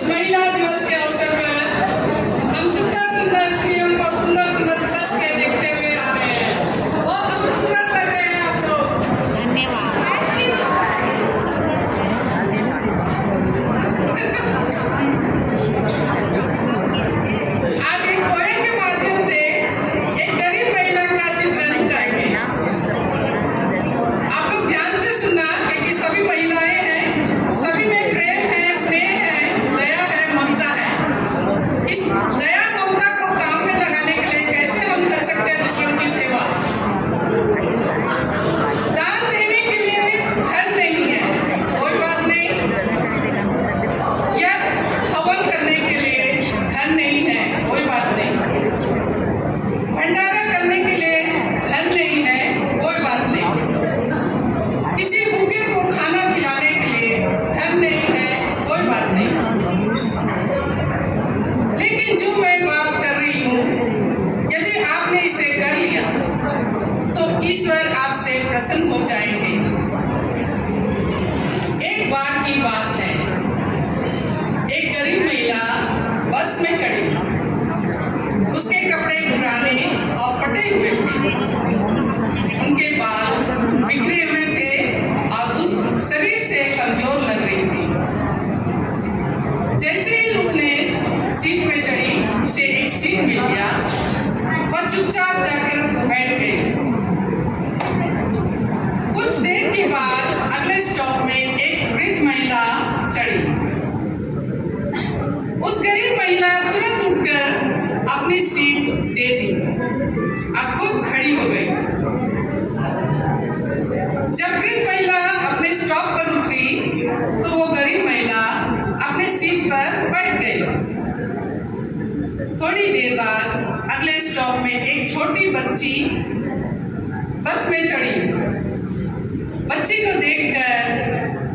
महिला दिवस के अवसर पर हम सुंदर सुंदर स्त्रियों को सुंदर सुंदर सच के देखते हुए आ रहे हैं। बहुत खूबसूरत लग रहे हैं आप लोग। धन्यवाद। आज एक पोएम के माध्यम से एक गरीब महिला का चित्रण करेंगे। आप लोग ध्यान से सुनना, क्योंकि सभी महिलाएं हैं, सभी में प्रेम है, स्नेह है, दया है, ममता है। इस दया ममता को काम में लगाने के लिए कैसे हम कर सकते हैं दूसरों की सेवा। दान देने के लिए धन नहीं है, कोई बात नहीं, या हवन करने के लिए धन नहीं है, कोई बात नहीं, भंडारा करने के लिए धन नहीं है, कोई बात नहीं, किसी भूखे को खाना खिलाने के लिए धन नहीं है, कोई बात नहीं। लेकिन जो मैं बात कर रही हूँ, यदि आपने इसे कर लिया तो ईश्वर आपसे प्रसन्न हो जाएंगे। एक बार की बात है, एक गरीब महिला बस में चढ़ी। उसके कपड़े पुराने और फटे हुए थे, उनके बाल बिखरे हुए थे और शरीर से कमजोर लग रही थी। जैसे ही उसने सीट में चढ़ी, उसे एक सीट मिल गया। वह चुपचाप जाकर बैठ गई। कुछ देर के बाद अगले स्टॉप में एक वृद्ध महिला चढ़ी। उस गरीब महिला तुरंत उठकर अपनी सीट दे दी और खुद खड़ी हो गई। जब वृद्ध महिला अपने स्टॉप पर उतरी तो वो गरीब महिला अपने सीट पर बैठ गई। थोड़ी देर बाद अगले स्टॉप में एक छोटी बच्ची बस में चढ़ी। बच्ची को देखकर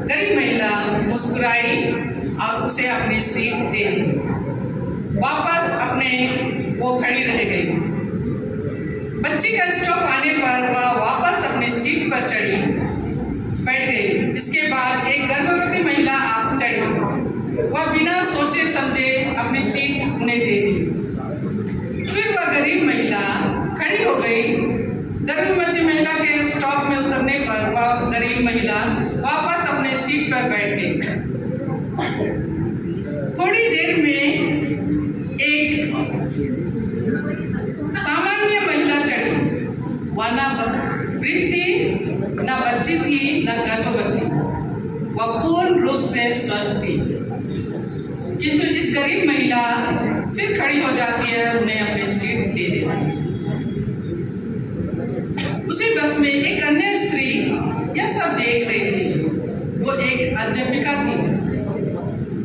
गरीब महिला मुस्कुराई और उसे अपनी सीट दे दी। वापस अपने वो खड़ी रह गई। बच्ची का स्टॉप आने पर वह वापस अपनी सीट पर चढ़ी, बैठ गई। इसके बाद एक गर्भवती महिला आप चढ़ी। वह बिना सोचे समझे अपनी सीट उन्हें दे दी। फिर वह गरीब महिला खड़ी हो गई। गर्भवती महिला के स्टॉप में उतरने पर वह गरीब महिला वापस अपने सीट पर बैठ गई। थोड़ी देर में एक सामान्य महिला चढ़ी। वह न वृद्ध थी, न बच्ची थी, न गर्भवती। वह पूर्ण रूप से स्वस्थ थी। किंतु इस गरीब महिला फिर खड़ी हो जाती है, उन्हें अपनी सीट दे देती है। उसी बस में एक अन्य स्त्री यह सब देख रही थी। वो एक अध्यापिका थी।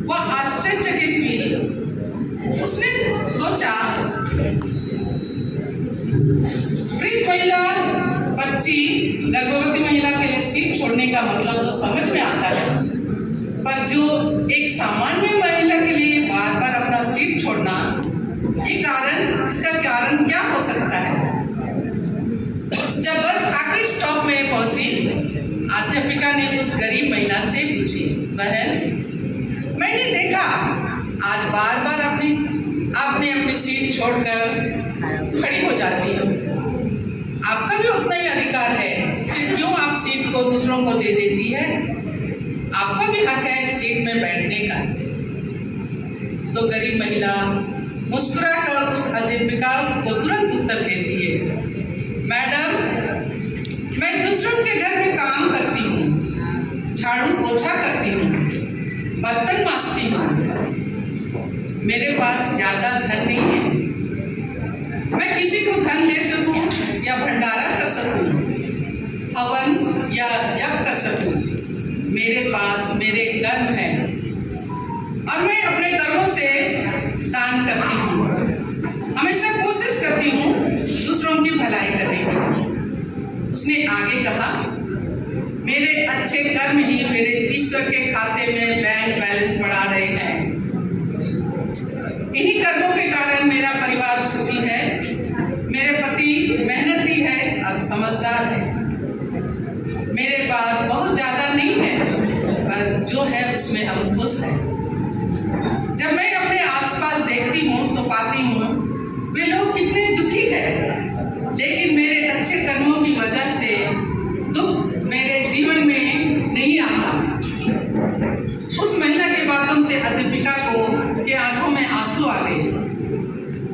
वह आश्चर्यचकित हुई। उसने सोचा, वृद्ध महिला, बच्ची, गर्भवती महिला के लिए सीट छोड़ने का मतलब तो समझ में आता है, पर जो एक सामान्य महिला के लिए बार बार अपना सीट छोड़ना, इसका कारण क्या हो सकता है। जब बस आखिरी स्टॉप में पहुंची, अध्यापिका ने उस गरीब महिला से पूछी, बहन, मैंने देखा आज बार बार आपने अपनी सीट छोड़कर खड़ी हो जाती है। आपका भी उतना ही अधिकार है, फिर क्यों आप सीट को दूसरों को दे देती है। आपका भी हक है सीट में बैठने का। तो गरीब महिला मुस्कुराकर उस अध्यापिका को तुरंत उत्तर देती है, मैडम, मैं दूसरों के घर में काम करती हूँ, झाड़ू पोछा करती हूँ, बर्तन मांजती हूँ। मेरे पास ज्यादा धन नहीं है, मैं किसी को धन दे सकूं या भंडारा कर सकूं, हवन या यज्ञ कर सकूं। मेरे पास मेरे कर्म है और मैं अपने कर्मों से दान करती हूँ। हमेशा कोशिश करती हूँ दूसरों की भलाई करने की। उसने आगे कहा, मेरे अच्छे कर्म ही मेरे ईश्वर के खाते में बैंक बैलेंस बढ़ा रहे हैं। इन्हीं कर्मों के कारण मेरा परिवार सुखी है। मेरे पति मेहनती है और समझदार है। मेरे पास बहुत ज्यादा नहीं है, पर जो है उसमें हम खुश हैं। पाती हूँ वे लोग कितने दुखी हैं, लेकिन मेरे अच्छे कर्मों की वजह से दुख मेरे जीवन में नहीं आता। उस महिला की बातों से अदीपिका को के आंखों में आंसू आ गए।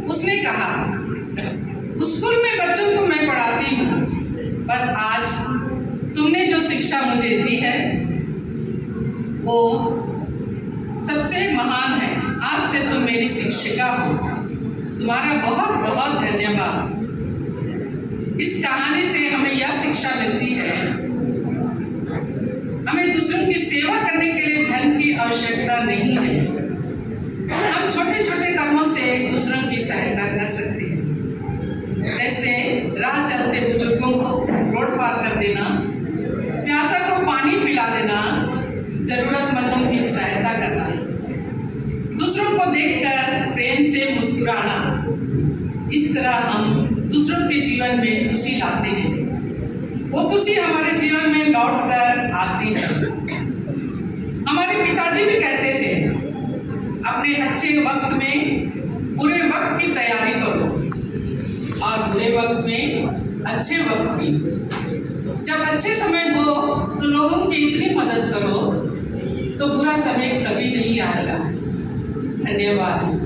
उसने कहा, स्कूल में बच्चों को मैं पढ़ाती हूँ, पर आज तुमने जो शिक्षा मुझे दी है वो सबसे महान है। आज से तुम मेरी शिक्षिका हो। तुम्हारा बहुत बहुत धन्यवाद। इस कहानी से हमें यह शिक्षा मिलती है, हमें दूसरों की सेवा करने के लिए धन की आवश्यकता नहीं है। हम छोटे छोटे कर्मों से दूसरों की सहायता कर सकते हैं, जैसे राह चलते बुजुर्गों को रोड पार कर देना, प्यासा को पानी पिला देना, जरूरतमंदों की सहायता करना, दूसरों को देखकर प्रेम से मुस्कुराना। इस तरह हम दूसरों के जीवन में खुशी लाते हैं। वो खुशी हमारे जीवन में लौट कर आती है। हमारे पिताजी भी कहते थे, अपने अच्छे वक्त में बुरे वक्त की तैयारी करो और बुरे वक्त में अच्छे वक्त की। जब अच्छे समय हो तो लोगों की इतनी मदद करो तो बुरा समय कभी नहीं आएगा। धन्यवाद।